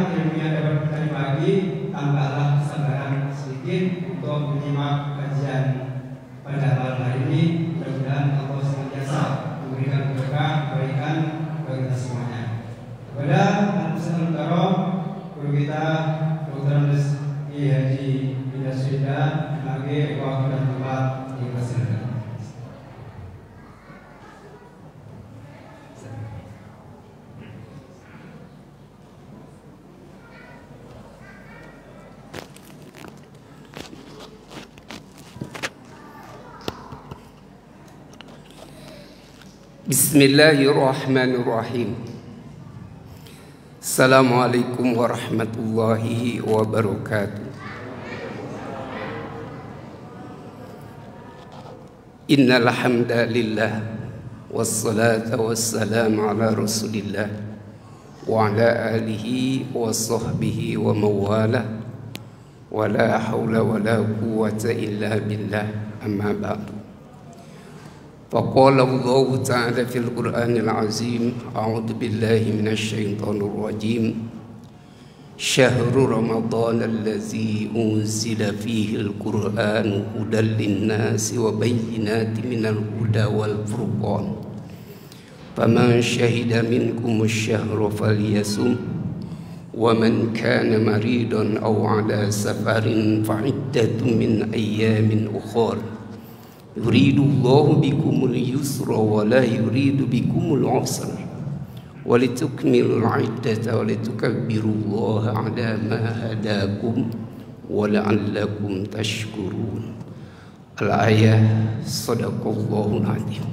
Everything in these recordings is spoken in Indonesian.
mudah-mudahan ilmu yang dapat kita bagi tambahlah kesabaran sedikit untuk menyimak kajian pada malam hari ini. Mudah-mudahan Allah senantiasa memberikan berkah kebaikan bagi kita semuanya. Kepada Al-Ustaz Al-Mukarram, guru kita Dr. Andes Haji Bina Suida, sebagai wakil dan tempat dipersilakan. Bismillahirrahmanirrahim. Assalamualaikum warahmatullahi wabarakatuh. Innal hamdalillah wassalatu wassalamu ala rasulillah wa ala alihi wa sahbihi wa mawalah wa la hawla wa la quwwata illa billah, amma ba'du. فقال الله تعالى في القرآن العظيم أعوذ بالله من الشيطان الرجيم شهر رمضان الذي أنزل فيه القرآن هدى للناس وبينات من الهدى والفرقان فمن شهد منكم الشهر فليصم ومن كان مريضا أو على سفر فعدة من أيام أخرى يريد الله بكم اليسر ولا يريد بكم العسر ولتكملوا العدة ولتكبروا الله على ما هداكم ولعلكم تشكرون. Al-ayah. Sadaqallahul azim.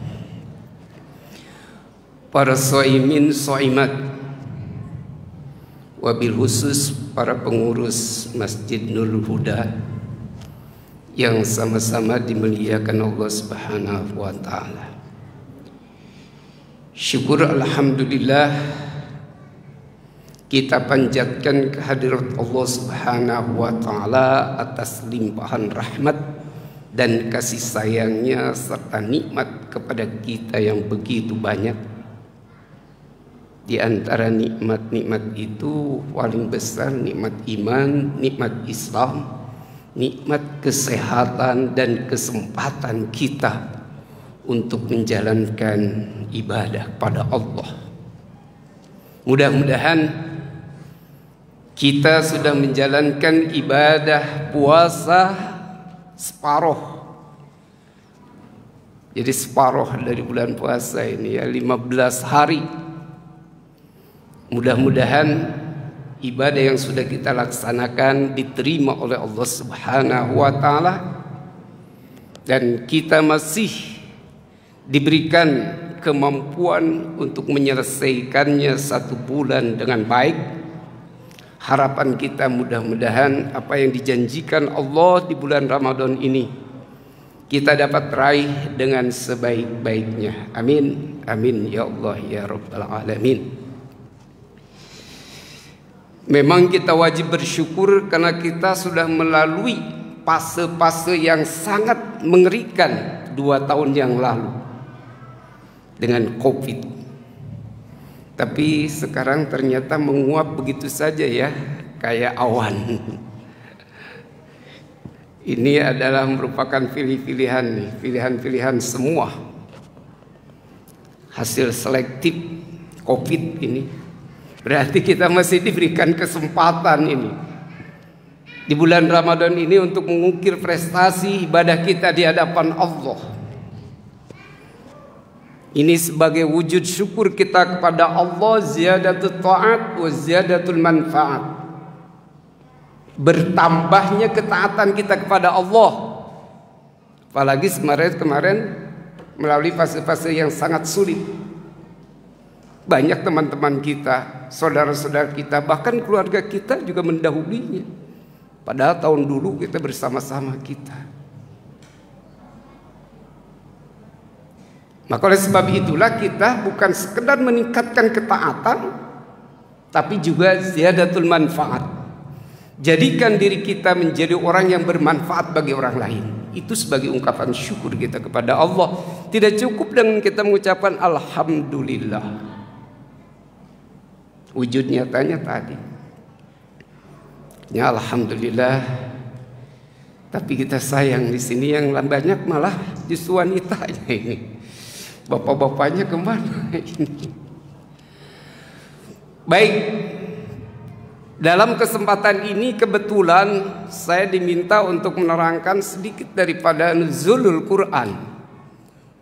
Para shaimin shaimat, wabil khusus para pengurus Masjid Nurul Huda yang sama-sama dimuliakan Allah Subhanahu wa taala. Syukur alhamdulillah kita panjatkan kehadirat Allah Subhanahu wa taala atas limpahan rahmat dan kasih sayangnya serta nikmat kepada kita yang begitu banyak. Di antara nikmat-nikmat itu paling besar nikmat iman, nikmat Islam, nikmat kesehatan dan kesempatan kita untuk menjalankan ibadah pada Allah. Mudah-mudahan kita sudah menjalankan ibadah puasa separuh. Jadi separuh dari bulan puasa ini ya 15 hari. Mudah-mudahan ibadah yang sudah kita laksanakan diterima oleh Allah Subhanahu wa taala dan kita masih diberikan kemampuan untuk menyelesaikannya 1 bulan dengan baik. Harapan kita mudah-mudahan apa yang dijanjikan Allah di bulan Ramadan ini kita dapat raih dengan sebaik-baiknya. Amin. Amin ya Allah ya Rabbal alamin. Memang kita wajib bersyukur karena kita sudah melalui fase-fase yang sangat mengerikan 2 tahun yang lalu dengan COVID. Tapi sekarang ternyata menguap begitu saja ya, kayak awan. Ini adalah merupakan pilihan semua. Hasil selektif COVID ini. Berarti kita masih diberikan kesempatan ini di bulan Ramadan ini untuk mengukir prestasi ibadah kita di hadapan Allah. Ini sebagai wujud syukur kita kepada Allah, ziyadatul ta'at wa ziyadatul manfaat. Bertambahnya ketaatan kita kepada Allah. Apalagi kemarin melalui fase-fase yang sangat sulit. Banyak teman-teman kita, saudara-saudara kita, bahkan keluarga kita juga mendahulunya. Padahal tahun dulu kita bersama-sama kita. Maka oleh sebab itulah kita bukan sekedar meningkatkan ketaatan, tapi juga ziyadatul manfaat. Jadikan diri kita menjadi orang yang bermanfaat bagi orang lain. Itu sebagai ungkapan syukur kita kepada Allah. Tidak cukup dengan kita mengucapkan alhamdulillah. Wujud nyatanya tadi Ya alhamdulillah. Tapi kita sayang di sini yang banyak malah justru wanitanya ini. Bapak-bapaknya kemana ini? Baik. Dalam kesempatan ini kebetulan saya diminta untuk menerangkan sedikit daripada nuzulul Quran.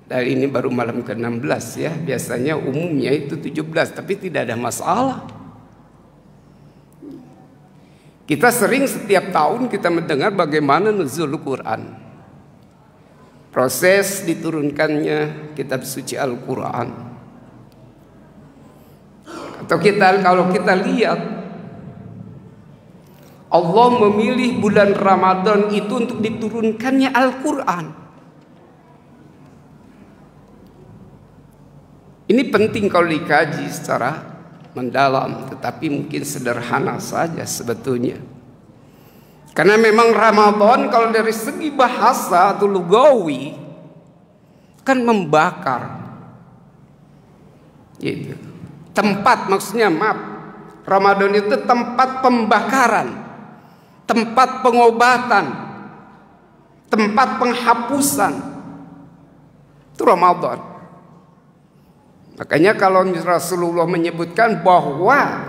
Dan ini baru malam ke-16 ya. Biasanya umumnya itu 17, tapi tidak ada masalah. Kita sering setiap tahun kita mendengar bagaimana nuzulul Quran. Proses diturunkannya kitab suci Al-Quran. Atau kalau kita lihat, Allah memilih bulan Ramadan itu untuk diturunkannya Al-Quran. Ini penting kalau dikaji secara mendalam, tetapi mungkin sederhana saja sebetulnya. Karena memang Ramadan kalau dari segi bahasa atau lugawi kan membakar. Gitu. Tempat maksudnya Ramadan itu tempat pembakaran, tempat pengobatan, tempat penghapusan. Itu Ramadan. Makanya kalau Rasulullah menyebutkan bahwa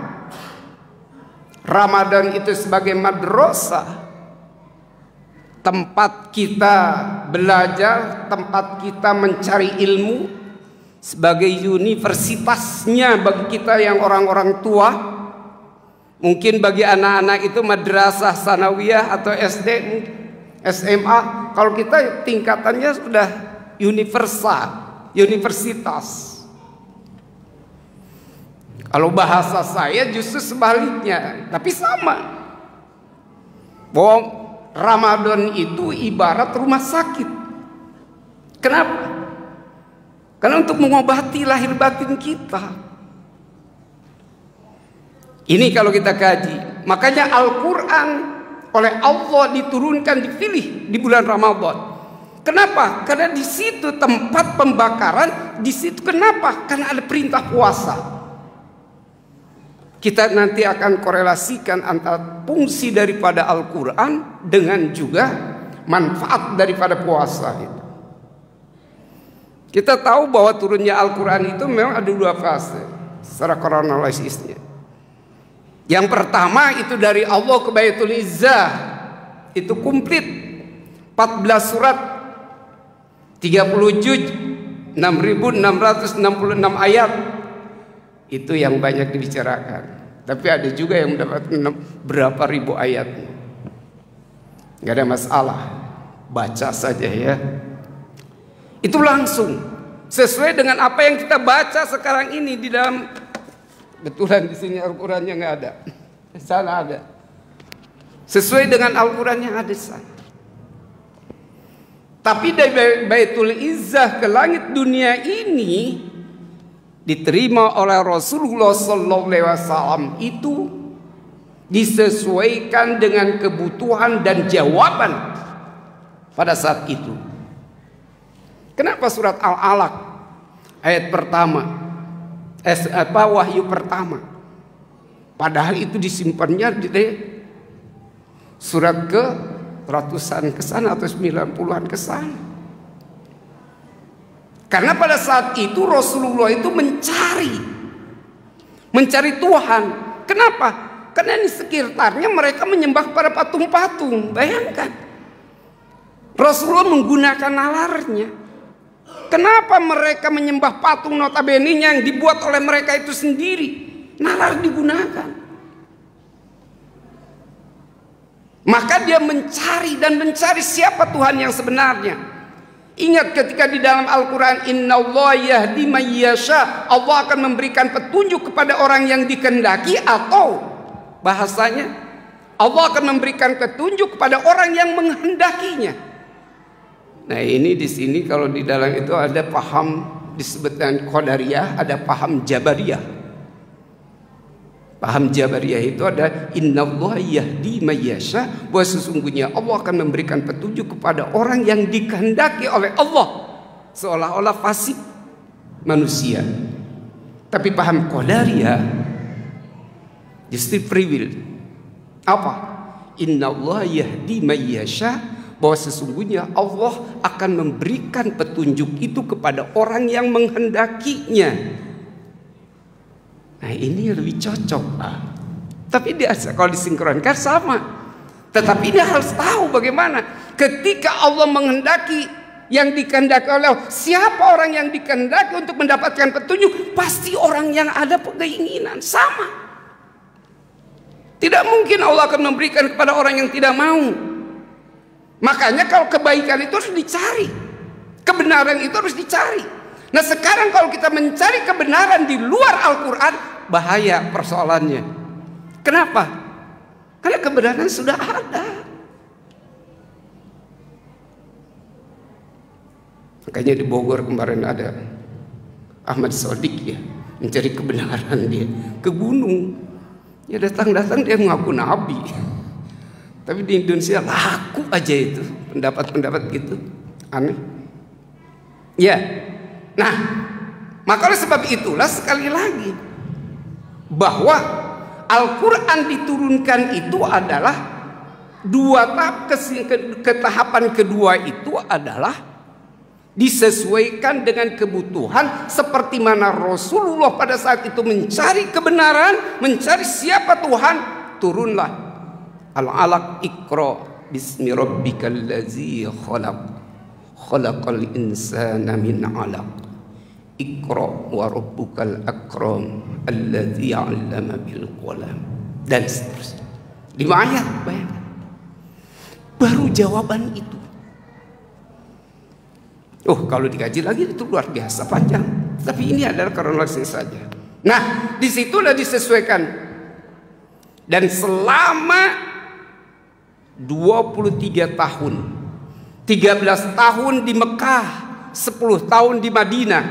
Ramadan itu sebagai madrasah, tempat kita belajar, tempat kita mencari ilmu, sebagai universitasnya bagi kita yang orang-orang tua. Mungkin bagi anak-anak itu madrasah sanawiyah atau SD, SMA. Kalau kita tingkatannya sudah universitas. Kalau bahasa saya justru sebaliknya, tapi sama. Bahwa Ramadan itu ibarat rumah sakit. Kenapa? Karena untuk mengobati lahir batin kita. Ini kalau kita kaji. Makanya Al-Quran oleh Allah diturunkan, dipilih di bulan Ramadan. Kenapa? Karena di situ tempat pembakaran. Di situ kenapa? Karena ada perintah puasa. Kita nanti akan korelasikan antara fungsi daripada Al-Quran dengan juga manfaat daripada puasa itu. Kita tahu bahwa turunnya Al-Quran itu memang ada 2 fase secara kronologisnya. Yang pertama itu dari Allah ke Baitul Izzah, itu komplit 14 surat, 30 juz, 6.666 ayat. Itu yang banyak dibicarakan. Tapi ada juga yang mendapat berapa ribu ayat. Gak ada masalah, baca saja ya. Itu langsung sesuai dengan apa yang kita baca sekarang ini di dalam. Betulan di sini Al-Qurannya nggak ada, di sana ada. Sesuai dengan Al-Quran yang ada di sana. Tapi dari Baitul Izzah ke langit dunia ini diterima oleh Rasulullah SAW itu disesuaikan dengan kebutuhan dan jawaban pada saat itu. Kenapa surat Al-Alaq ayat pertama, wahyu pertama, padahal itu disimpannya di surat ke ratusan kesana atau 90-an kesana. Karena pada saat itu Rasulullah itu mencari Tuhan. Kenapa? Karena di sekitarnya mereka menyembah pada patung-patung. Bayangkan, Rasulullah menggunakan nalarnya. Kenapa mereka menyembah patung notabene yang dibuat oleh mereka itu sendiri? Nalar digunakan. Maka dia mencari siapa Tuhan yang sebenarnya. Ingat ketika di dalam Al-Quran, Innallaha yahdi man yasha, Allah akan memberikan petunjuk kepada orang yang dikehendaki, atau bahasanya Allah akan memberikan petunjuk kepada orang yang menghendakinya. Nah ini di sini kalau di dalam itu ada paham disebutkan Qadariyah, ada paham Jabariyah. Paham Jabariyah itu ada Innallaha yahdi man yasha, bahwa sesungguhnya Allah akan memberikan petunjuk kepada orang yang dikehendaki oleh Allah, seolah-olah fasik manusia. Tapi paham Qadariyah justru free will. Apa? innallaha yahdi may yasha, bahwa sesungguhnya Allah akan memberikan petunjuk itu kepada orang yang menghendakinya. Nah, ini lebih cocok, Pak. Tapi kalau disinkronkan sama. Tetapi dia harus tahu bagaimana ketika Allah menghendaki yang dikehendaki oleh Allah, siapa orang yang dikehendaki untuk mendapatkan petunjuk, pasti orang yang ada keinginan sama. Tidak mungkin Allah akan memberikan kepada orang yang tidak mau. Makanya kalau kebaikan itu harus dicari, kebenaran itu harus dicari. Nah, sekarang kalau kita mencari kebenaran di luar Al-Quran, bahaya persoalannya. Kenapa? Karena kebenaran sudah ada. Makanya di Bogor kemarin ada Ahmad Sodik, ya, mencari kebenaran dia ke gunung. Ya datang-datang dia mengaku nabi. Tapi di Indonesia laku aja itu pendapat-pendapat gitu. Aneh. Ya. Nah, maka oleh sebab itulah sekali lagi bahwa Al-Quran diturunkan itu adalah dua tahap. Ketahapan kedua itu adalah disesuaikan dengan kebutuhan, seperti mana Rasulullah pada saat itu mencari kebenaran, mencari siapa Tuhan, turunlah Al-Alaq, Iqra bismi rabbikal ladzi khalaq, khalaqal insana min 'alaq, Iqra wa rabbukal akram alladzi 'allama bil qalam, dan seterusnya. 5 ayat, bayangkan. Baru jawaban itu. Oh, kalau dikaji lagi itu luar biasa panjang. Tapi ini adalah kronologi saja. Nah, disitulah disesuaikan. Dan selama 23 tahun, 13 tahun di Mekah, 10 tahun di Madinah,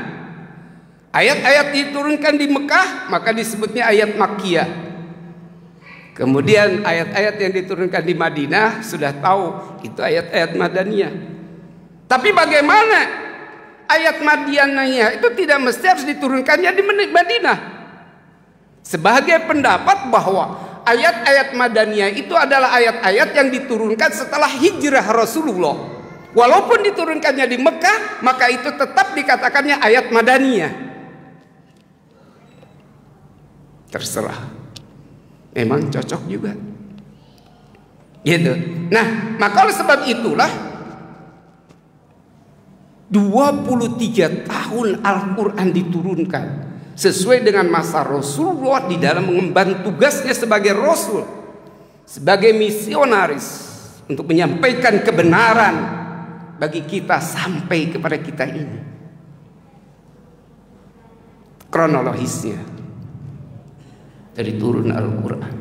ayat-ayat diturunkan di Mekah, maka disebutnya ayat Makkiyah. Kemudian ayat-ayat yang diturunkan di Madinah, sudah tahu itu ayat-ayat Madaniyah. Tapi bagaimana ayat Madaniyah itu tidak mesti harus diturunkannya di Madinah. Sebagai pendapat bahwa ayat-ayat Madaniyah itu adalah ayat-ayat yang diturunkan setelah hijrah Rasulullah. Walaupun diturunkannya di Mekah, maka itu tetap dikatakannya ayat Madaniyah. Terserah. Memang cocok juga. Gitu. Nah, maka oleh sebab itulah 23 tahun Al-Quran diturunkan sesuai dengan masa Rasulullah di dalam mengemban tugasnya sebagai Rasul, sebagai misionaris untuk menyampaikan kebenaran bagi kita sampai kepada kita ini. Kronologisnya dari turun Al-Quran.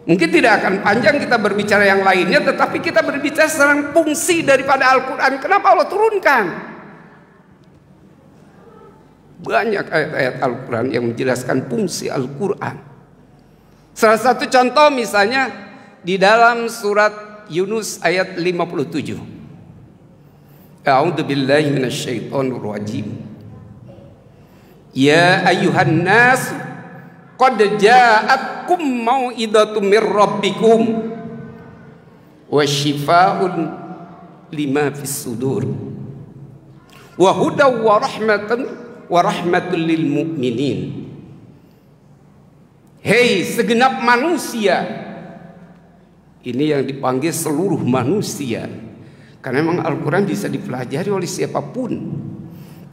Mungkin tidak akan panjang kita berbicara yang lainnya, tetapi kita berbicara tentang fungsi daripada Al-Quran. Kenapa Allah turunkan? Banyak ayat-ayat Al-Quran yang menjelaskan fungsi Al-Quran. Salah satu contoh misalnya di dalam surat Yunus ayat 57. A'udzu billahi minasyaitonir rajim. Ya ayyuhan nas qad ja'atkum mau'idatum mir rabbikum wa syifaa'un lima fis sudur wa hudaw wa rahmatul lil mu'minin. Hei segenap manusia. Ini yang dipanggil seluruh manusia. Karena memang Al-Quran bisa dipelajari oleh siapapun,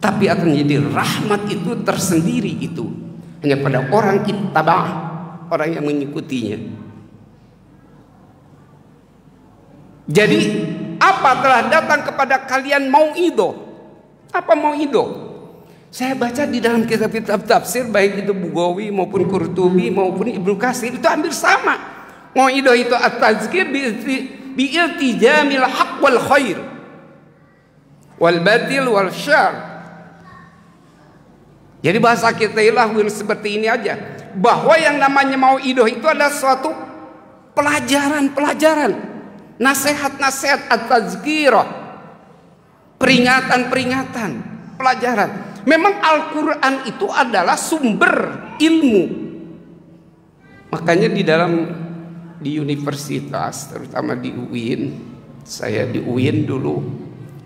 tapi akan menjadi rahmat itu tersendiri itu hanya pada orang ittaba'ah, orang yang mengikutinya. Jadi apa telah datang kepada kalian mau'idah? Apa mau'idah? Saya baca di dalam kitab-kitab tafsir, baik itu Bughawi maupun Qurtubi maupun Ibnu Katsir, itu hampir sama. Mau'idah itu at-tazkir bi'iltijamil haq wal khair wal batil wal syarr. Jadi bahasa kita ilahun seperti ini aja, bahwa yang namanya mau'idah itu adalah suatu pelajaran-pelajaran, nasihat-nasihat, at-tazkirah, peringatan-peringatan, pelajaran. Memang Al-Quran itu adalah sumber ilmu. Makanya di dalam di universitas, terutama di UIN. Saya di UIN dulu,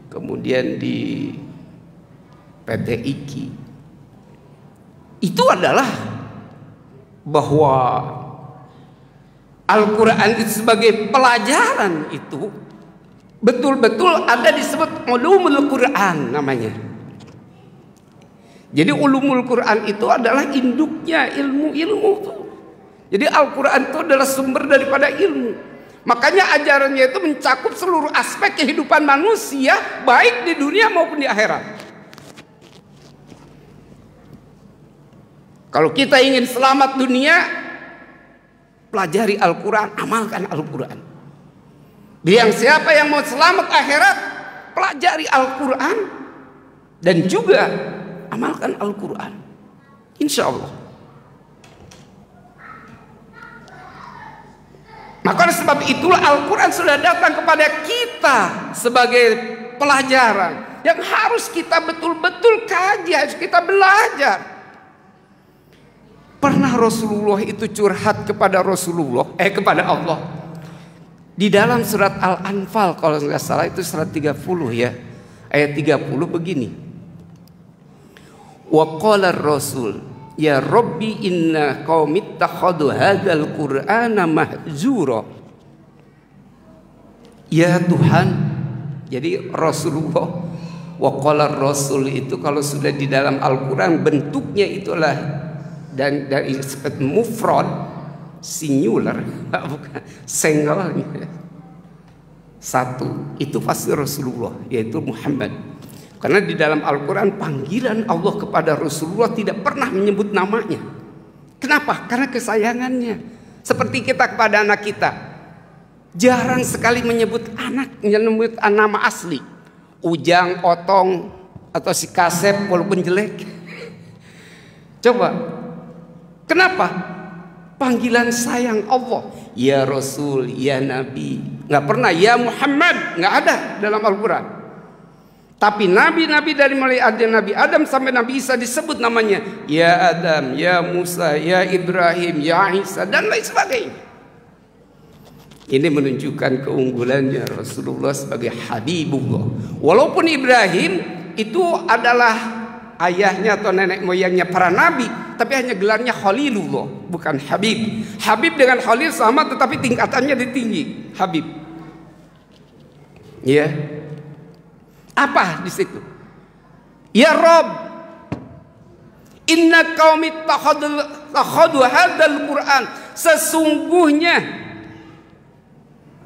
kemudian di PT IKI. Itu adalah bahwa Al-Quran itu sebagai pelajaran itu betul-betul ada disebut ulumul Quran namanya. Jadi ulumul Quran itu adalah induknya ilmu-ilmu. Jadi Al-Quran itu adalah sumber daripada ilmu. Makanya ajarannya itu mencakup seluruh aspek kehidupan manusia, baik di dunia maupun di akhirat. Kalau kita ingin selamat dunia, pelajari Al-Quran, amalkan Al-Quran. Yang siapa yang mau selamat akhirat, pelajari Al-Quran dan juga amalkan Al-Quran. Insya Allah. Maka oleh sebab itulah Al-Quran sudah datang kepada kita sebagai pelajaran yang harus kita betul-betul kaji, harus kita belajar. Pernah Rasulullah itu curhat kepada kepada Allah. Di dalam surat Al-Anfal kalau nggak salah itu surat 30 ya. Ayat 30 begini. Wa qala ar-rasul ya Rabbi inna qaumi ittakhadhu hadzal qur'ana mahjura. Ya Tuhan. Jadi Rasulullah wa qala ar-rasul itu kalau sudah di dalam Al-Qur'an bentuknya itulah dan dari mufrad singular bukan single satu, itu pasti Rasulullah, yaitu Muhammad. Karena di dalam Al-Quran panggilan Allah kepada Rasulullah tidak pernah menyebut namanya. Kenapa? Karena kesayangannya. Seperti kita kepada anak kita, jarang sekali menyebut nama asli. Ujang, Otong, atau si Kasep walaupun jelek. Coba, kenapa? Panggilan sayang Allah, ya Rasul, ya Nabi. Nggak pernah ya Muhammad, nggak ada dalam Al-Quran. Tapi nabi-nabi dari mulai Nabi Adam sampai Nabi Isa disebut namanya, ya Adam, ya Musa, ya Ibrahim, ya Isa, dan lain sebagainya. Ini menunjukkan keunggulannya Rasulullah sebagai Habibullah. Walaupun Ibrahim itu adalah ayahnya atau nenek moyangnya para nabi, tapi hanya gelarnya Khalilullah, bukan Habib. Habib dengan Khalil sama, tetapi tingkatannya tinggi. Habib. Ya. Apa di situ? Ya Rob, inna qaumi ittakhadhu hadzal Qur'an. Sesungguhnya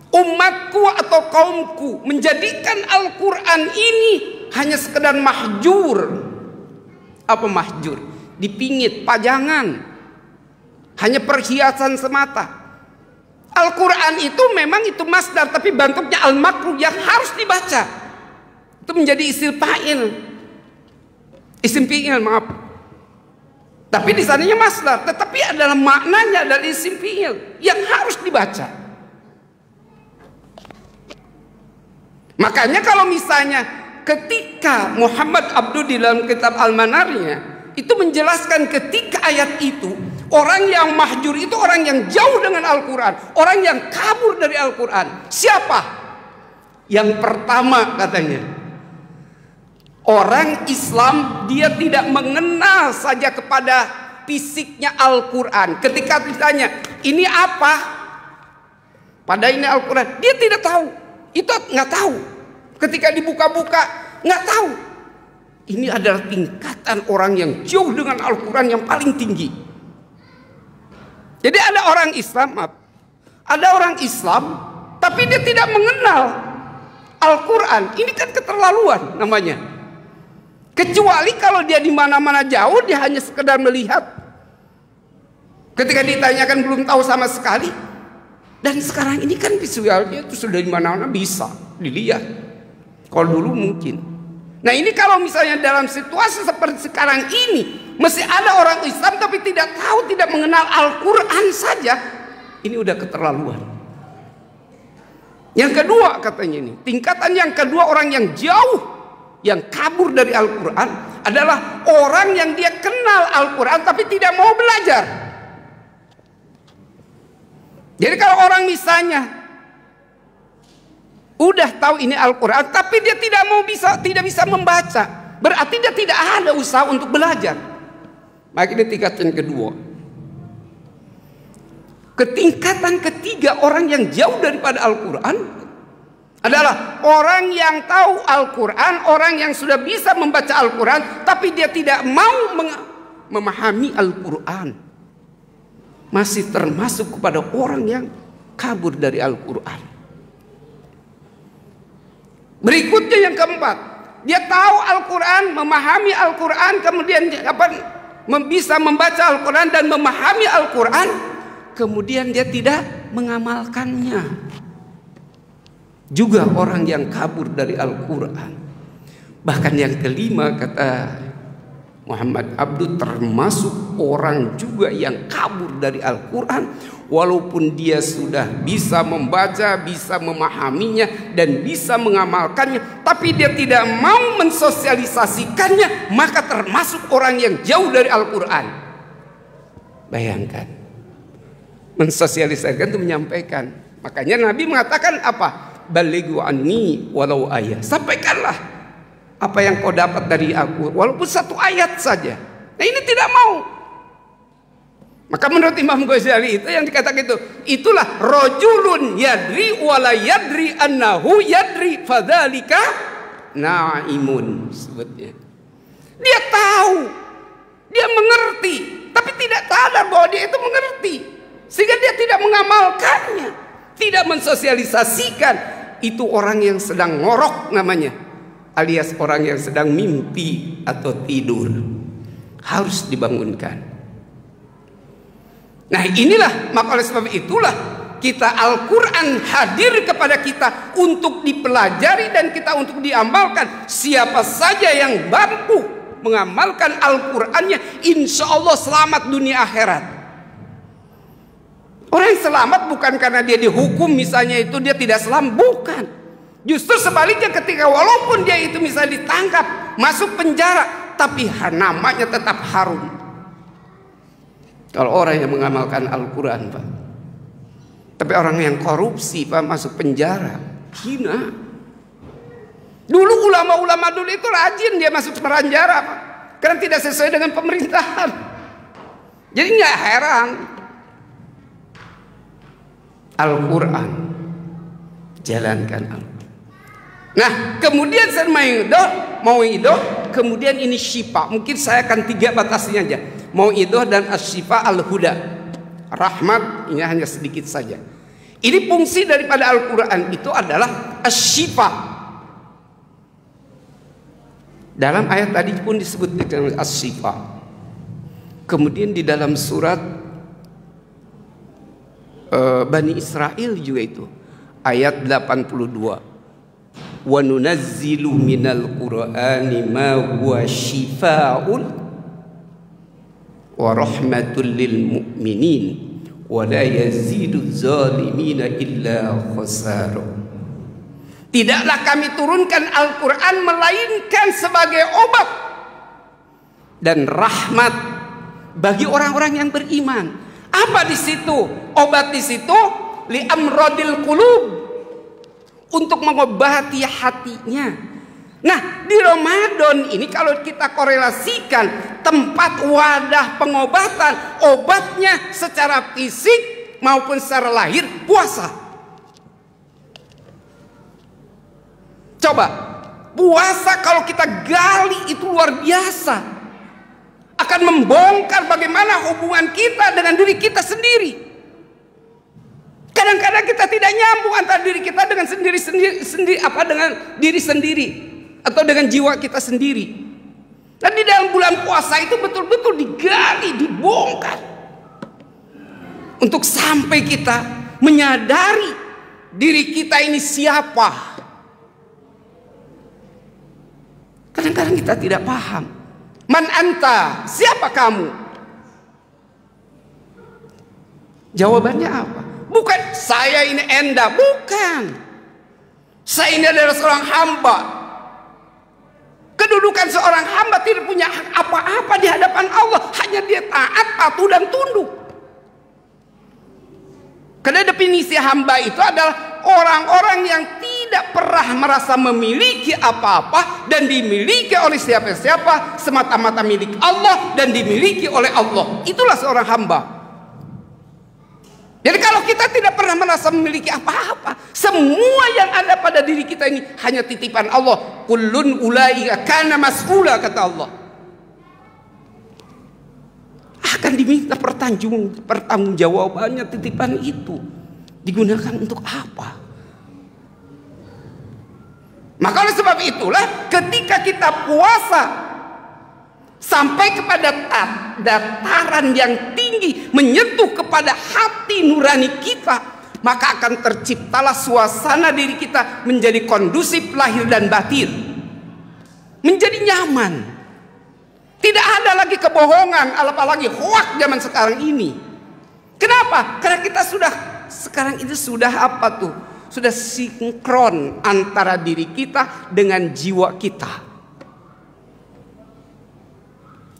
umatku atau kaumku menjadikan Al-Quran ini hanya sekedar mahjur. Apa mahjur? Dipingit, pajangan, hanya perhiasan semata. Al-Quran itu memang itu masdar, tapi bentuknya al-makruh yang harus dibaca. Itu menjadi isim fi'il, maaf. Tapi di sananya masdar, tetapi adalah maknanya dari isim fi'il yang harus dibaca. Makanya kalau misalnya ketika Muhammad Abduh di dalam kitab Al-Manarnya itu menjelaskan ketika ayat itu, orang yang mahjur itu orang yang jauh dengan Al-Quran, orang yang kabur dari Al-Quran. Siapa? Yang pertama katanya, orang Islam dia tidak mengenal saja kepada fisiknya Al-Quran. Ketika ditanya, ini apa? Pada ini Al-Quran, dia tidak tahu. Itu nggak tahu. Ketika dibuka-buka, nggak tahu. Ini adalah tingkatan orang yang jauh dengan Al-Quran yang paling tinggi. Jadi ada orang Islam, tapi dia tidak mengenal Al-Quran. Ini kan keterlaluan namanya. Kecuali kalau dia di mana-mana jauh, dia hanya sekedar melihat. Ketika ditanyakan belum tahu sama sekali. Dan sekarang ini kan visualnya itu sudah di mana-mana bisa dilihat. Kalau dulu mungkin. Nah ini kalau misalnya dalam situasi seperti sekarang ini, mesti ada orang Islam tapi tidak tahu, tidak mengenal Al-Quran saja. Ini udah keterlaluan. Yang kedua katanya ini, tingkatan yang kedua orang yang jauh, yang kabur dari Al-Quran adalah orang yang dia kenal Al-Quran tapi tidak mau belajar. Jadi kalau orang misalnya udah tahu ini Al-Quran, tapi dia tidak bisa membaca, berarti dia tidak ada usaha untuk belajar. Maka ini tingkatan kedua. Tingkatan ketiga orang yang jauh daripada Al-Quran adalah orang yang tahu Al-Quran, orang yang sudah bisa membaca Al-Quran, tapi dia tidak mau memahami Al-Quran. Masih termasuk kepada orang yang kabur dari Al-Quran. Berikutnya yang keempat, dia tahu Al-Quran, memahami Al-Quran, kemudian bisa membaca Al-Quran dan memahami Al-Quran, kemudian dia tidak mengamalkannya. Juga orang yang kabur dari Al-Quran. Bahkan yang kelima, kata Muhammad Abdul, termasuk orang juga yang kabur dari Al-Quran, walaupun dia sudah bisa membaca, bisa memahaminya dan bisa mengamalkannya, tapi dia tidak mau mensosialisasikannya, maka termasuk orang yang jauh dari Al-Quran. Bayangkan, mensosialisasikan itu menyampaikan. Makanya Nabi mengatakan apa? Balighu anni walau ayat. Sampaikanlah apa yang kau dapat dari aku, walaupun satu ayat saja. Nah, ini tidak mau. Maka menurut Imam Ghazali itu yang dikatakan itulah rajulun yadri wala yadri annahu yadri fadzalika naimun, sebutnya. Dia tahu, dia mengerti, tapi tidak sadar bahwa dia itu mengerti, sehingga dia tidak mengamalkannya, tidak mensosialisasikan. Itu orang yang sedang ngorok namanya, alias orang yang sedang mimpi atau tidur. Harus dibangunkan. Nah inilah, maka oleh sebab itulah kita Al-Quran hadir kepada kita untuk dipelajari dan kita untuk diamalkan. Siapa saja yang mampu mengamalkan Al-Qurannya, insya Allah selamat dunia akhirat. Orang yang selamat bukan karena dia dihukum misalnya itu dia tidak selamat, bukan. Justru sebaliknya, ketika walaupun dia itu misalnya ditangkap, masuk penjara, tapi namanya tetap harum. Kalau orang yang mengamalkan Al-Quran, Pak. Tapi orang yang korupsi, Pak, masuk penjara, hina. Dulu ulama-ulama dulu itu rajin dia masuk penjara, Pak, karena tidak sesuai dengan pemerintahan. Jadi nggak heran. Al-Quran, jalankan Al-Quran. Nah, kemudian saya mau idoh, kemudian ini syifa. Mungkin saya akan 3 batasnya aja. Mau idoh dan asyifa al-huda. Rahmat, ini hanya sedikit saja. Ini fungsi daripada Al-Quran itu adalah asyifa. Dalam ayat tadi pun disebut dengan asyifa. Kemudian di dalam surat Bani Israel juga itu ayat 82, wa nunazzilu minal qur'ani ma huwa shifaa'un wa rahmatul lil mu'minin wa la yazidu zalimina illa khasara. Tidaklah kami turunkan Al-Quran melainkan sebagai obat dan rahmat bagi orang-orang yang beriman. Apa di situ? Obat di situ li amradil qulub, untuk mengobati hatinya. Nah, di Ramadan ini kalau kita korelasikan tempat wadah pengobatan, obatnya secara fisik maupun secara lahir, puasa. Coba, puasa kalau kita gali itu luar biasa. Akan membongkar bagaimana hubungan kita dengan diri kita sendiri. Kadang-kadang kita tidak nyambung antara diri kita dengan dengan diri sendiri atau dengan jiwa kita sendiri. Dan di dalam bulan puasa itu betul-betul digali, dibongkar, untuk sampai kita menyadari diri kita ini siapa. Kadang-kadang kita tidak paham. Man anta, siapa kamu? Jawabannya apa? Bukan saya ini enda, bukan. Saya ini adalah seorang hamba. Kedudukan seorang hamba tidak punya hak apa-apa di hadapan Allah, hanya dia taat, patuh dan tunduk. Karena definisi hamba itu adalah orang-orang yang tidak pernah merasa memiliki apa-apa dan dimiliki oleh siapa-siapa, semata-mata milik Allah dan dimiliki oleh Allah. Itulah seorang hamba. Jadi kalau kita tidak pernah merasa memiliki apa-apa, semua yang ada pada diri kita ini hanya titipan Allah. Kullun ulaika kana mas'ula, kata Allah. Akan diminta pertanggungjawabannya titipan itu. Digunakan untuk apa? Maka oleh sebab itulah ketika kita puasa sampai kepada dataran yang tinggi, menyentuh kepada hati nurani kita, maka akan terciptalah suasana diri kita menjadi kondusif lahir dan batin, menjadi nyaman. Tidak ada lagi kebohongan, apalagi hoak zaman sekarang ini. Kenapa? Karena kita sekarang ini sudah apa tuh? Sudah sinkron antara diri kita dengan jiwa kita.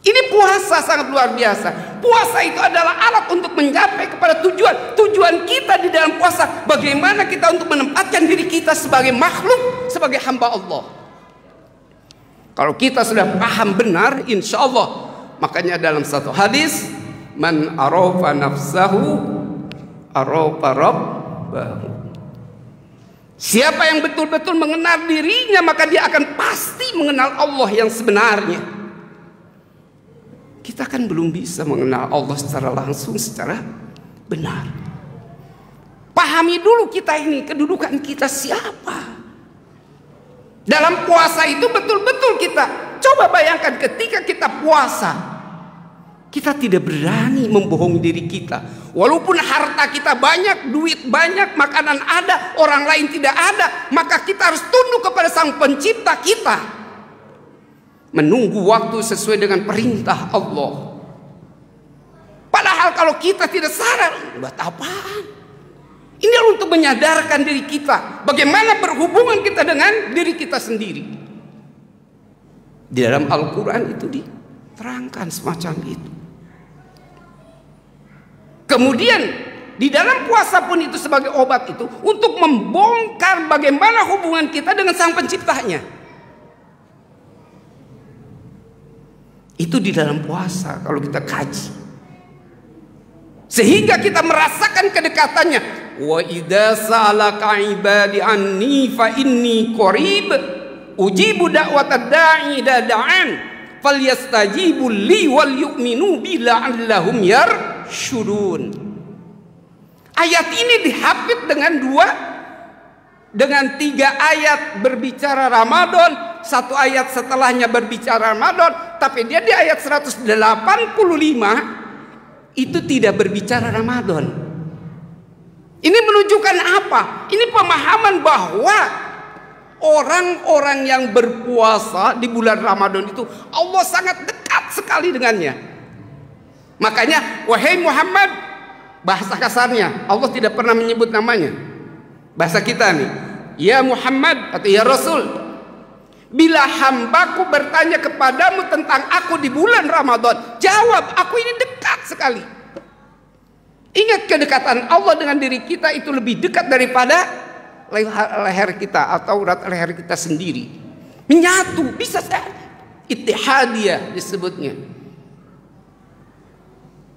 Ini puasa sangat luar biasa. Puasa itu adalah alat untuk mencapai kepada tujuan. Tujuan kita di dalam puasa, bagaimana kita untuk menempatkan diri kita sebagai makhluk, sebagai hamba Allah. Kalau kita sudah paham benar, insya Allah. Makanya dalam satu hadis, man arafa nafsahu arafa rabbahu. Siapa yang betul-betul mengenal dirinya, maka dia akan pasti mengenal Allah yang sebenarnya. Kita kan belum bisa mengenal Allah secara langsung, secara benar. Pahami dulu kita ini, kedudukan kita siapa. Dalam puasa itu betul-betul kita coba bayangkan ketika kita puasa, kita tidak berani membohongi diri kita. Walaupun harta kita banyak, duit banyak, makanan ada, orang lain tidak ada, maka kita harus tunduk kepada Sang Pencipta kita, menunggu waktu sesuai dengan perintah Allah. Padahal kalau kita tidak sadar, buat apaan? Ini untuk menyadarkan diri kita bagaimana berhubungan kita dengan diri kita sendiri. Di dalam Al-Quran itu diterangkan semacam itu. Kemudian di dalam puasa pun itu sebagai obat itu untuk membongkar bagaimana hubungan kita dengan Sang Penciptanya. Itu di dalam puasa kalau kita kaji. Sehingga kita merasakan kedekatannya. Wa idza sa'alaka 'ibadi anni fa inni qarib ujibu da'watad da'i idza da'an falyastajibu li wal yu'minu bi la'allahum yarshudun. Ayat ini dihafid dengan 3 ayat berbicara Ramadan, 1 ayat setelahnya berbicara Ramadan, tapi dia di ayat 185 itu tidak berbicara Ramadan. Ini menunjukkan apa? Ini pemahaman bahwa orang-orang yang berpuasa di bulan Ramadan itu Allah sangat dekat sekali dengannya. Makanya wahai Muhammad, bahasa kasarnya Allah tidak pernah menyebut namanya. Bahasa kita nih, ya Muhammad atau ya Rasul, bila hambaku bertanya kepadamu tentang aku di bulan Ramadan, jawab, aku ini dekat sekali. Ingat, kedekatan Allah dengan diri kita itu lebih dekat daripada leher kita atau urat leher kita sendiri. Menyatu, bisa saja. Ittihadiyah disebutnya.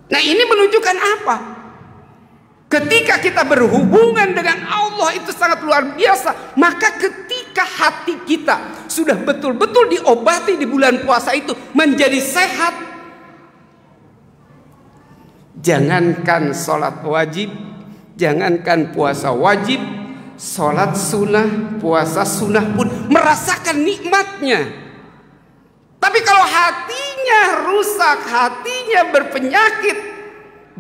Nah, ini menunjukkan apa? Ketika kita berhubungan dengan Allah itu sangat luar biasa. Maka ketika hati kita sudah betul-betul diobati di bulan puasa itu menjadi sehat. Jangankan sholat wajib, jangankan puasa wajib, sholat sunnah, puasa sunnah pun merasakan nikmatnya. Tapi kalau hatinya rusak, hatinya berpenyakit,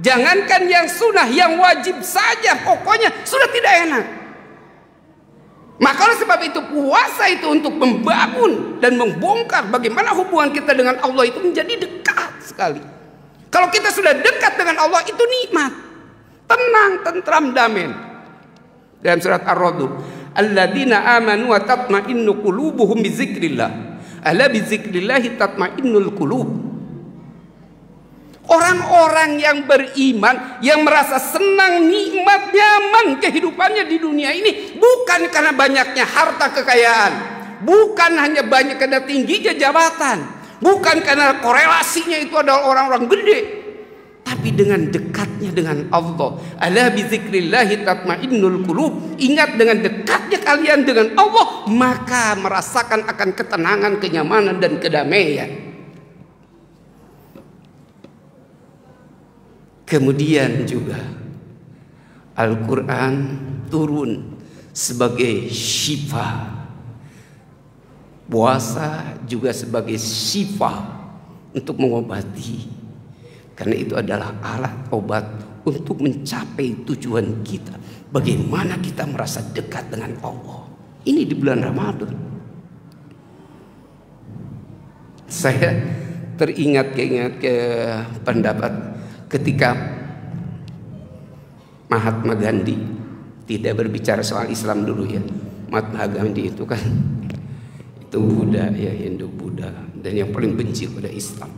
jangankan yang sunnah, yang wajib saja pokoknya sudah tidak enak. Maka oleh sebab itu puasa itu untuk membangun dan membongkar bagaimana hubungan kita dengan Allah itu menjadi dekat sekali. Kalau kita sudah dekat dengan Allah itu nikmat, tenang, tentram, damai. Dalam surat Ar-Ra'd, alladzina amanu wa tatma'innu qulubuhum bi dzikrillah. Ala bi dzikrillah tatma'innul qulub. Orang-orang yang beriman, yang merasa senang, nikmat, nyaman kehidupannya di dunia ini, bukan karena banyaknya harta kekayaan, bukan hanya banyak karena tingginya jabatan, bukan karena korelasinya itu adalah orang-orang gede, tapi dengan dekatnya dengan Allah. Ala bizikrillahi tatmainnul qulub. Ingat, dengan dekatnya kalian dengan Allah, maka merasakan akan ketenangan, kenyamanan, dan kedamaian. Kemudian juga Al-Quran turun sebagai syifa. Puasa juga sebagai syifa untuk mengobati. Karena itu adalah alat obat untuk mencapai tujuan kita. Bagaimana kita merasa dekat dengan Allah. Ini di bulan Ramadan. Saya teringat ke pendapat ketika Mahatma Gandhi tidak berbicara soal Islam dulu ya. Mahatma Gandhi itu kan itu Buddha ya, Hindu Buddha, dan yang paling benci pada Islam.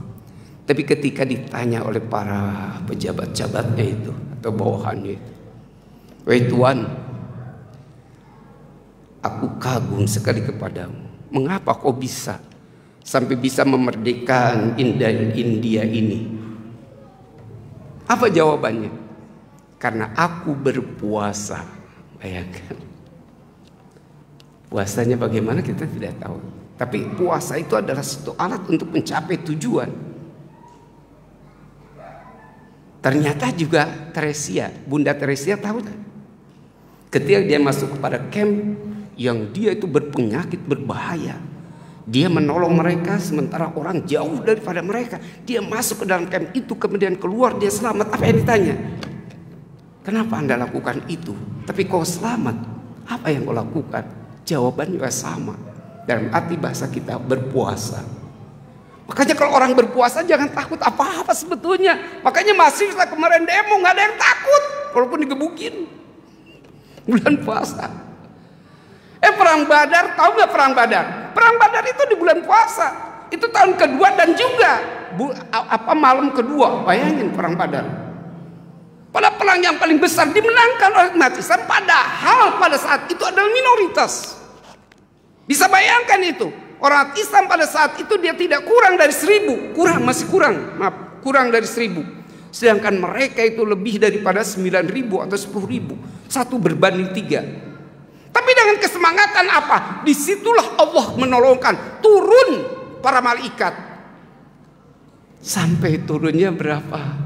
Tapi ketika ditanya oleh para pejabat-jabatnya itu atau bawahannya itu, "Wahai Tuan, aku kagum sekali kepadamu. Mengapa kau bisa sampai bisa memerdekakan India ini?" Apa jawabannya? Karena aku berpuasa. Bayangkan. Puasanya bagaimana kita tidak tahu. Tapi puasa itu adalah satu alat untuk mencapai tujuan. Ternyata juga Teresia, Bunda Teresia tahu tak? Ketika dia masuk kepada camp yang dia itu berpenyakit berbahaya, dia menolong mereka sementara orang jauh daripada mereka. Dia masuk ke dalam camp itu, kemudian keluar, dia selamat. Apa yang ditanya? Kenapa Anda lakukan itu? Tapi kau selamat. Apa yang kau lakukan? Jawabannya juga sama. Dalam arti bahasa kita, berpuasa. Makanya kalau orang berpuasa jangan takut apa-apa sebetulnya. Makanya masih kita kemarin demo, gak ada yang takut walaupun digebukin. Bulan puasa. Perang Badar, tahu nggak perang Badar? Perang Badar itu di bulan puasa. Itu tahun kedua dan juga malam kedua. Bayangin perang Badar. Pada perang yang paling besar dimenangkan oleh umat Islam, padahal pada saat itu adalah minoritas. Bisa bayangkan itu. Orang Islam pada saat itu dia tidak kurang dari 1000, kurang dari 1000. Sedangkan mereka itu lebih daripada 9.000 atau 10.000. 1 berbanding 3. Tapi dengan kesemangatan apa? Disitulah Allah menolongkan. Turun para malaikat. Sampai turunnya berapa?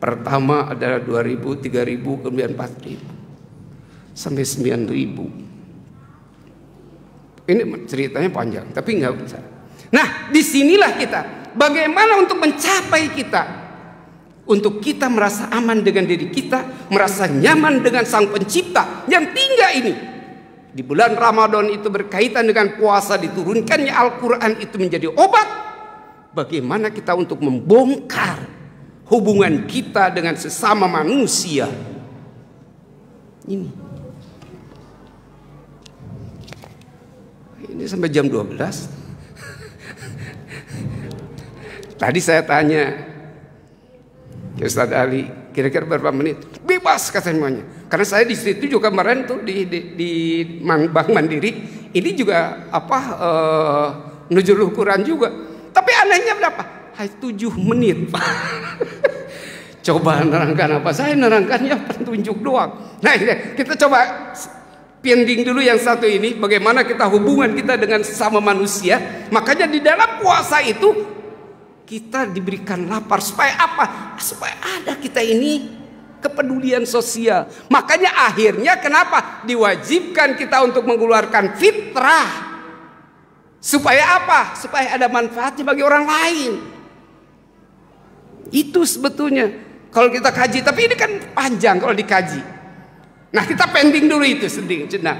Pertama adalah 2.000, 3.000, kemudian 4.000. Sampai 9.000. Ini ceritanya panjang, tapi nggak bisa. Nah, disinilah kita. Bagaimana untuk mencapai kita? Untuk kita merasa aman dengan diri kita, merasa nyaman dengan Sang Pencipta yang tinggal ini. Di bulan Ramadan itu berkaitan dengan puasa, diturunkannya Al-Quran itu menjadi obat. Bagaimana kita untuk membongkar hubungan kita dengan sesama manusia. Ini sampai jam 12. Tadi saya tanya Ustaz Ali, kira-kira berapa menit? Bebas kata semuanya. Karena saya di situ juga kemarin tuh di Bank Mandiri, ini juga nujul ukuran juga. Tapi anehnya berapa? 7 menit. Coba nerangkan apa? Saya nerangkannya petunjuk doang. Nah, kita coba pending dulu yang satu ini. Bagaimana kita hubungan kita dengan sesama manusia. Makanya di dalam puasa itu kita diberikan lapar supaya apa? Supaya ada kita ini kepedulian sosial. Makanya akhirnya kenapa diwajibkan kita untuk mengeluarkan fitrah? Supaya apa? Supaya ada manfaatnya bagi orang lain. Itu sebetulnya kalau kita kaji. Tapi ini kan panjang kalau dikaji. Nah, kita pending dulu itu sedikit. Nah,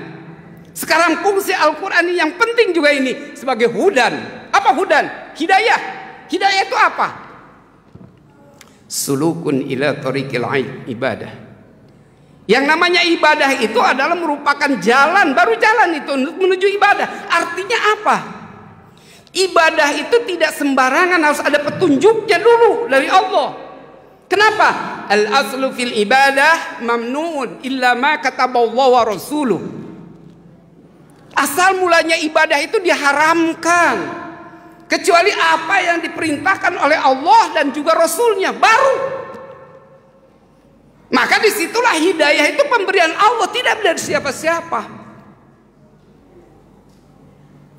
sekarang fungsi Al-Quran ini yang penting juga ini sebagai hudan. Apa hudan? Hidayah. Hidayah itu apa? Sulukun ila tariqil ibadah. Yang namanya ibadah itu adalah merupakan jalan, baru jalan itu menuju ibadah. Artinya apa? Ibadah itu tidak sembarangan, harus ada petunjuknya dulu dari Allah. Kenapa? Al-aslu fil ibadah mamnuun illa ma kataballahu wa rasuluh. Asal mulanya ibadah itu diharamkan kecuali apa yang diperintahkan oleh Allah dan juga Rasulnya, baru. Maka disitulah hidayah itu pemberian Allah, tidak dari siapa-siapa.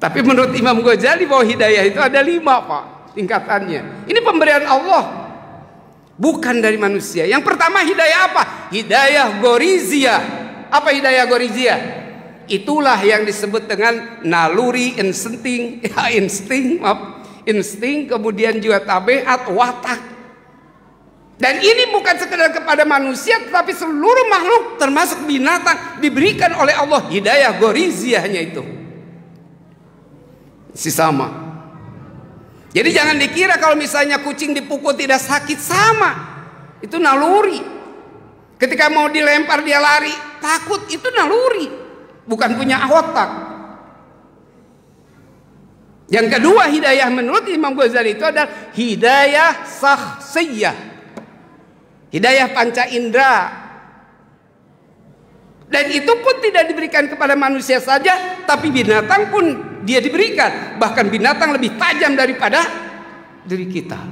Tapi menurut Imam Ghazali bahwa hidayah itu ada 5 Pak tingkatannya. Ini pemberian Allah, bukan dari manusia. Yang pertama hidayah apa? Hidayah goriziyah. Apa hidayah goriziyah? Itulah yang disebut dengan naluri, insting, insting, kemudian juga tabiat, watak. Dan ini bukan sekedar kepada manusia, tetapi seluruh makhluk termasuk binatang diberikan oleh Allah hidayah goriziyahnya itu. Sama. Jadi jangan dikira kalau misalnya kucing dipukul tidak sakit, sama. Itu naluri. Ketika mau dilempar dia lari, takut, itu naluri, bukan punya otak. Yang kedua hidayah menurut Imam Ghazali itu adalah hidayah sahsiyah, hidayah panca indera. Dan itu pun tidak diberikan kepada manusia saja, tapi binatang pun dia diberikan. Bahkan binatang lebih tajam daripada diri kita.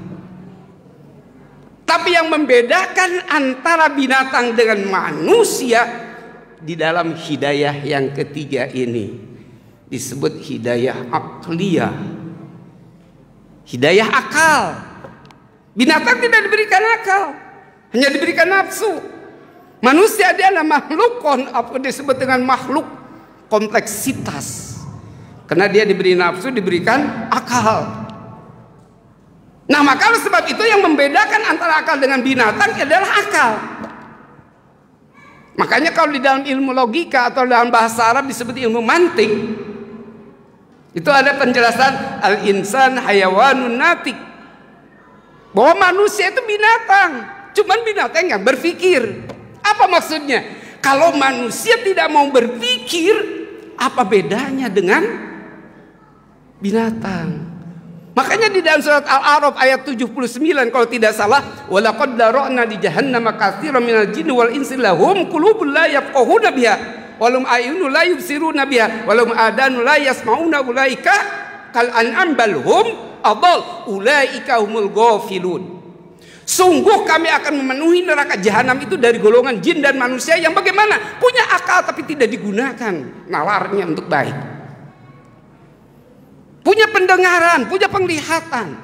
Tapi yang membedakan antara binatang dengan manusia di dalam hidayah yang ketiga ini disebut hidayah akliyah, hidayah akal. Binatang tidak diberikan akal, hanya diberikan nafsu. Manusia dia adalah makhluk, apa disebut dengan makhluk kompleksitas, karena dia diberi nafsu, diberikan akal. Nah maka oleh sebab itu yang membedakan antara akal dengan binatang adalah akal. Makanya kalau di dalam ilmu logika atau dalam bahasa Arab disebut ilmu mantik, itu ada penjelasan al-insan hayawanun natik, bahwa manusia itu binatang, cuman binatang yang berpikir. Apa maksudnya? Kalau manusia tidak mau berpikir, apa bedanya dengan binatang? Makanya di dalam surat Al-A'raf ayat 79 kalau tidak salah, walaqad dara'na di jahannam katsiran minal jinni wal insi lahum qulubun la yafqahuna biha walum a'yunun la yubsiruna biha walum adanu la yasma'una ulaika kal an'am bal hum adall ulaika humul ghafilun. Sungguh kami akan memenuhi neraka jahanam itu dari golongan jin dan manusia yang bagaimana? Punya akal tapi tidak digunakan nalarnya untuk baik. Punya pendengaran, punya penglihatan,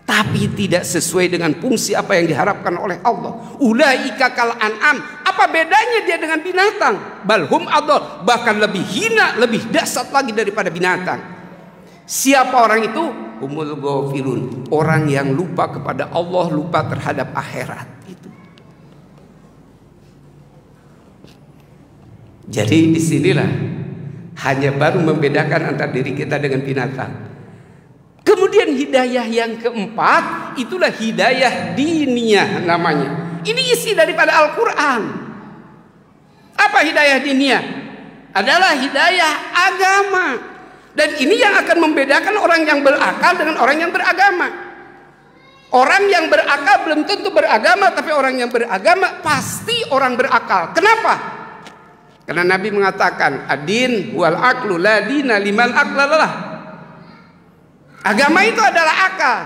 tapi tidak sesuai dengan fungsi apa yang diharapkan oleh Allah. Ulaika kal an'am. Apa bedanya dia dengan binatang? Balhum adall, bahkan lebih hina, lebih dahsyat lagi daripada binatang. Siapa orang itu? Humul ghafilun, orang yang lupa kepada Allah, lupa terhadap akhirat itu. Jadi disinilah hanya baru membedakan antara diri kita dengan binatang. Kemudian hidayah yang keempat itulah hidayah diniyah namanya. Ini isi daripada Al-Quran. Apa hidayah diniyah? Adalah hidayah agama. Dan ini yang akan membedakan orang yang berakal dengan orang yang beragama. Orang yang berakal belum tentu beragama, tapi orang yang beragama pasti orang berakal. Kenapa? Karena Nabi mengatakan, ad-din wal aqlu la dina liman aqlalah. Agama itu adalah akal.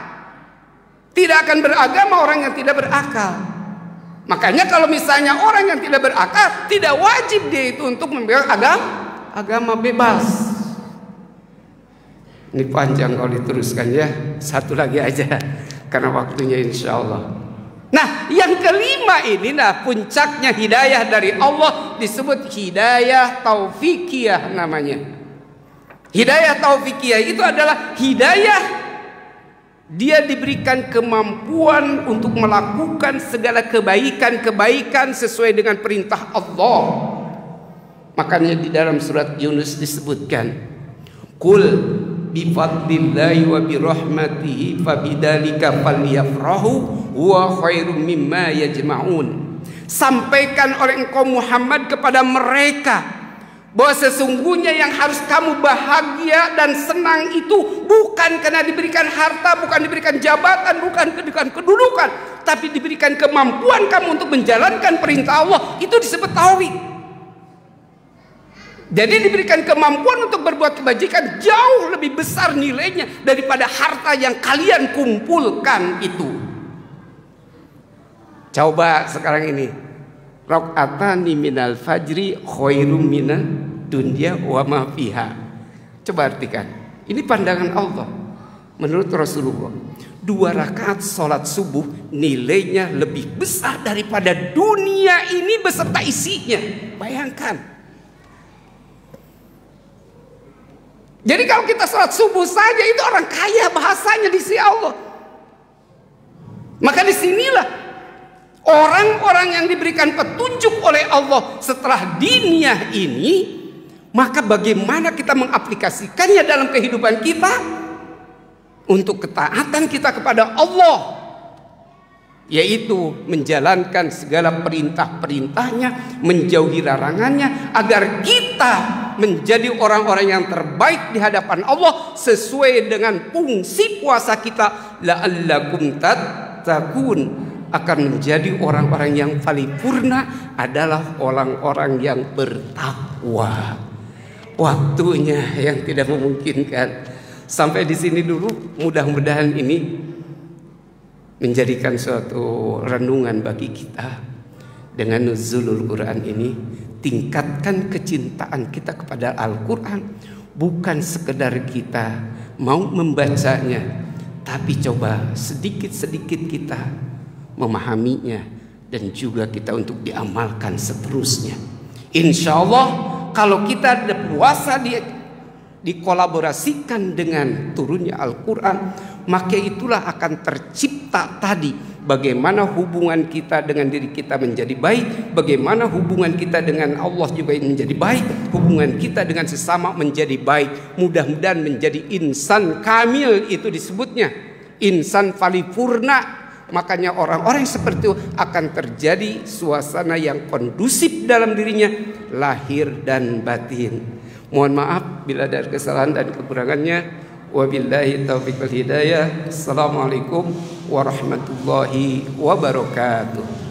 Tidak akan beragama orang yang tidak berakal. Makanya kalau misalnya orang yang tidak berakal, tidak wajib dia itu untuk memegang agama bebas. Ini panjang kalau diteruskan ya. Satu lagi aja karena waktunya insya Allah. Nah yang kelima ini puncaknya hidayah dari Allah, disebut hidayah taufikiyah namanya. Hidayah taufikiyah itu adalah hidayah dia diberikan kemampuan untuk melakukan segala kebaikan-kebaikan sesuai dengan perintah Allah. Makanya di dalam surat Yunus disebutkan, Qul bifadlillahi wa birahmatihi fabidzalika falyafrahu huwa khairum mimma yajma'un. Sampaikan oleh engkau Muhammad kepada mereka bahwa sesungguhnya yang harus kamu bahagia dan senang itu bukan karena diberikan harta, bukan diberikan jabatan, bukan diberikan kedudukan, tapi diberikan kemampuan kamu untuk menjalankan perintah Allah. Itu disebut tauhid. Jadi diberikan kemampuan untuk berbuat kebajikan jauh lebih besar nilainya daripada harta yang kalian kumpulkan itu. Coba sekarang ini, rakaatani minal fajri khairum minad dunya wa ma fiha. Coba artikan. Ini pandangan Allah menurut Rasulullah. 2 rakaat sholat subuh nilainya lebih besar daripada dunia ini beserta isinya. Bayangkan. Jadi kalau kita sholat subuh saja itu orang kaya bahasanya di sisi Allah. Maka disinilah orang-orang yang diberikan petunjuk oleh Allah setelah dunia ini, maka bagaimana kita mengaplikasikannya dalam kehidupan kita untuk ketaatan kita kepada Allah, yaitu menjalankan segala perintah-perintahnya, menjauhi larangannya, agar kita menjadi orang-orang yang terbaik di hadapan Allah sesuai dengan fungsi puasa kita. La'allakum tattaqun, akan menjadi orang-orang yang paripurna adalah orang-orang yang bertakwa. Waktunya yang tidak memungkinkan. Sampai di sini dulu, mudah-mudahan ini menjadikan suatu renungan bagi kita. Dengan nuzulul Quran ini, tingkatkan kecintaan kita kepada Al-Quran. Bukan sekedar kita mau membacanya, tapi coba sedikit-sedikit kita memahaminya dan juga kita untuk diamalkan seterusnya. Insya Allah kalau kita ada puasa dikolaborasikan dengan turunnya Al-Quran, maka itulah akan tercipta tadi bagaimana hubungan kita dengan diri kita menjadi baik, bagaimana hubungan kita dengan Allah juga menjadi baik, hubungan kita dengan sesama menjadi baik. Mudah-mudahan menjadi insan kamil, itu disebutnya insan paripurna. Makanya orang-orang seperti itu akan terjadi suasana yang kondusif dalam dirinya, lahir dan batin. Mohon maaf bila ada kesalahan dan kekurangannya. Wabillahi taufiq wal hidayah. Assalamualaikum warahmatullahi wabarakatuh.